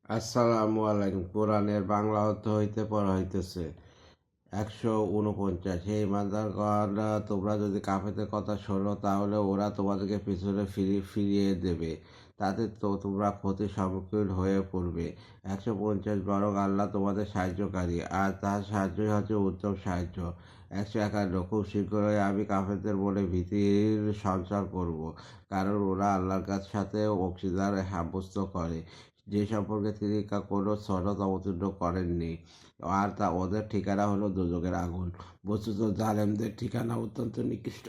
আসসালামু আলাইকুম। কোরআনের বাংলা অর্থ হইতে পড়া হইতেছে 149। হে ইমানদারগণ, তোমরা যদি কাফেরদের কথা শোনো তাহলে ওরা তোমাদেরকে পিছনে ফিরিয়ে দেবে, তাতে তো তোমরা ক্ষতির সম্মুখীন হয়ে পড়বে। 150, বরং আল্লাহ তোমাদের সাহায্যকারী, আর তার সাহায্যই হচ্ছে উত্তম সাহায্য। 151, খুব শীঘ্রই আমি কাফেরদের মনে ভীতির সঞ্চার করব, কারণ ওরা আল্লাহর সাথে অংশীদার সাব্যস্ত করে, যে সম্পর্কে তিনি কোনো সনদ অবতীর্ণ করেননি, আর তা ওদের ঠিকানা হলো দোজখের আগুন। বস্তুত জালেমদের ঠিকানা অত্যন্ত নিকৃষ্ট।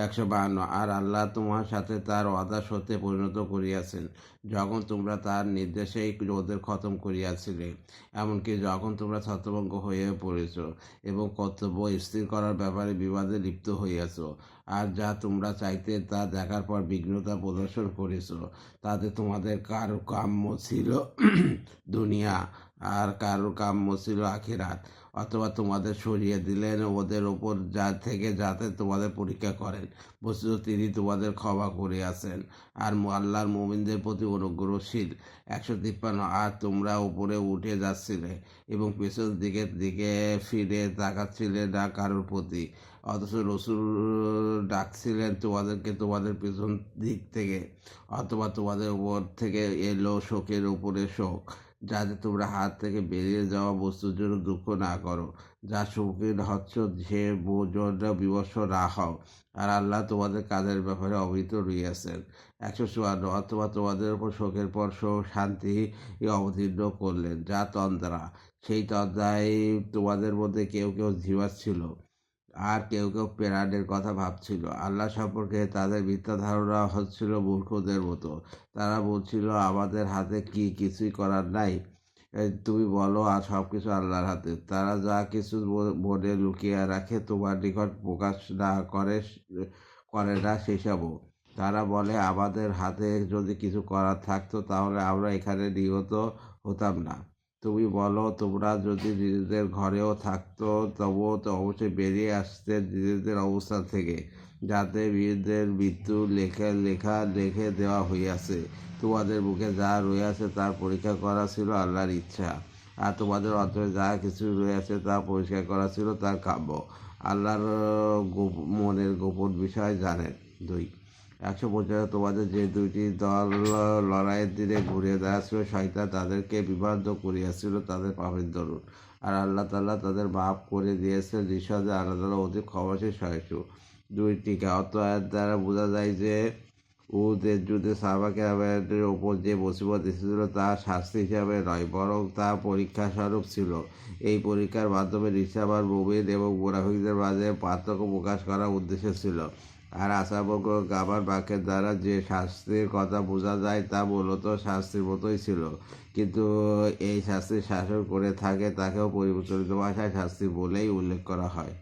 152, আর আল্লাহ তোমার সাথে তার ওয়াদা সত্যে পরিণত করিয়াছেন, যখন তোমরা তার নির্দেশেই ওদের খতম করিয়াছিলে, এমনকি যখন তোমরা ছত্রভঙ্গ হয়ে পড়েছ এবং কর্তব্য স্থির করার ব্যাপারে বিবাদে লিপ্ত হইয়াছ, আর যা তোমরা চাইতে তা দেখার পর বিঘ্নতা প্রদর্শন করেছ, তাতে তোমাদের কারো কাম্য ছিল দুনিয়া আর কারো কাম্য ছিল আখিরাত, অথবা তোমাদের সরিয়ে দিলেন ওদের ওপর থেকে যাতে তোমাদের পরীক্ষা করেন। বস্তুত তিনি তোমাদের ক্ষমা করিয়াছেন আর আল্লাহর মুমিনদের প্রতি অনুগ্রহশীল। 153, আর তোমরা উপরে উঠে যাচ্ছিলে এবং পেছন দিকে ফিরে তাকাচ্ছিলে না কারোর প্রতি, অথচ রসুল ডাকছিলেন তোমাদেরকে তোমাদের পেছন দিক থেকে, অথবা তোমাদের উপর থেকে এলো শোকের উপরে শোক, যাতে তোমরা হাত থেকে বেরিয়ে যাওয়া বস্তুর জন্য দুঃখ না করো, যা সম্মুখীন হচ্ছ সে জন্য বিবশ না হও, আর আল্লাহ তোমাদের কাজের ব্যাপারে অবহিত রইয়াছেন। 154, অথবা তোমাদের উপর শোকের পর শোক শান্তি অবতীর্ণ করলেন, যা তন্দ্রা। সেই তন্দ্রায় তোমাদের মধ্যে কেউ কেউ ঝিমাচ্ছিল আর কেউ কেউ প্রাণের কথা ভাবছিল। আল্লাহ সম্পর্কে তাদের মিথ্যা ধারণা হচ্ছিল মূর্খদের মতো। তারা বলছিল, আমাদের হাতে কি কিছুই করার নাই? তুমি বলো, আর সব কিছু আল্লাহর হাতে। তারা যা কিছু মনে লুকিয়ে রাখে তোমার নিকট প্রকাশ না করে না সেসবও। তারা বলে, আমাদের হাতে যদি কিছু করার থাকতো তাহলে আমরা এখানে নিহত হতাম না। তুমি বলো, তোমরা যদি নিজেদের ঘরেও থাকতো তবুও তো অবশ্যই বেরিয়ে আসতে নিজেদের অবস্থান থেকে, যাতে বীরদের মৃত্যু লেখে দেওয়া হইয়াছে। তোমাদের মুখে যা রয়েছে তার পরীক্ষা করা ছিল আল্লাহর ইচ্ছা, আর তোমাদের অন্তরে যা কিছু রয়েছে তা পরিষ্কার করা ছিল তার কাম্য। আল্লাহর মনের গোপন বিষয় জানেন। 2, 150, তোমাদের যে দুইটি দল লড়াইয়ের দিনে ঘুরে দাঁড়াচ্ছিল, শয়তান তাদেরকে বিভ্রান্ত করিয়াছিল তাদের পাপের দরুন, আর আল্লাহ তাআলা তাদের মাফ করে দিয়েছেন। নিঃসন্দেহে আল্লাহ তাআলা অধিক ক্ষমাশীল সহিষ্ণু। 2, টিকা। অত আয়াত দ্বারা বোঝা যায় যে উহুদের যুদ্ধে সাহাবায়ে ওপর যে মুসিবত এসেছিল তা শাস্তি হিসাবে নয়, বরং তা পরীক্ষা স্বরূপ ছিল। এই পরীক্ষার মাধ্যমে নিঃসাবান মুমিন এবং মুনাফিকদের মাঝে পার্থক্য প্রকাশ করার উদ্দেশ্য ছিল। আর আশাবক গাবার বাক্যের দ্বারা যে শাস্তির কথা বোঝা যায় তা মূলত শাস্তির মতোই ছিল, কিন্তু এই শাস্তি শাসন করে থাকে তাকেও পরিবর্তিত ভাষায় শাস্তি বলেই উল্লেখ করা হয়।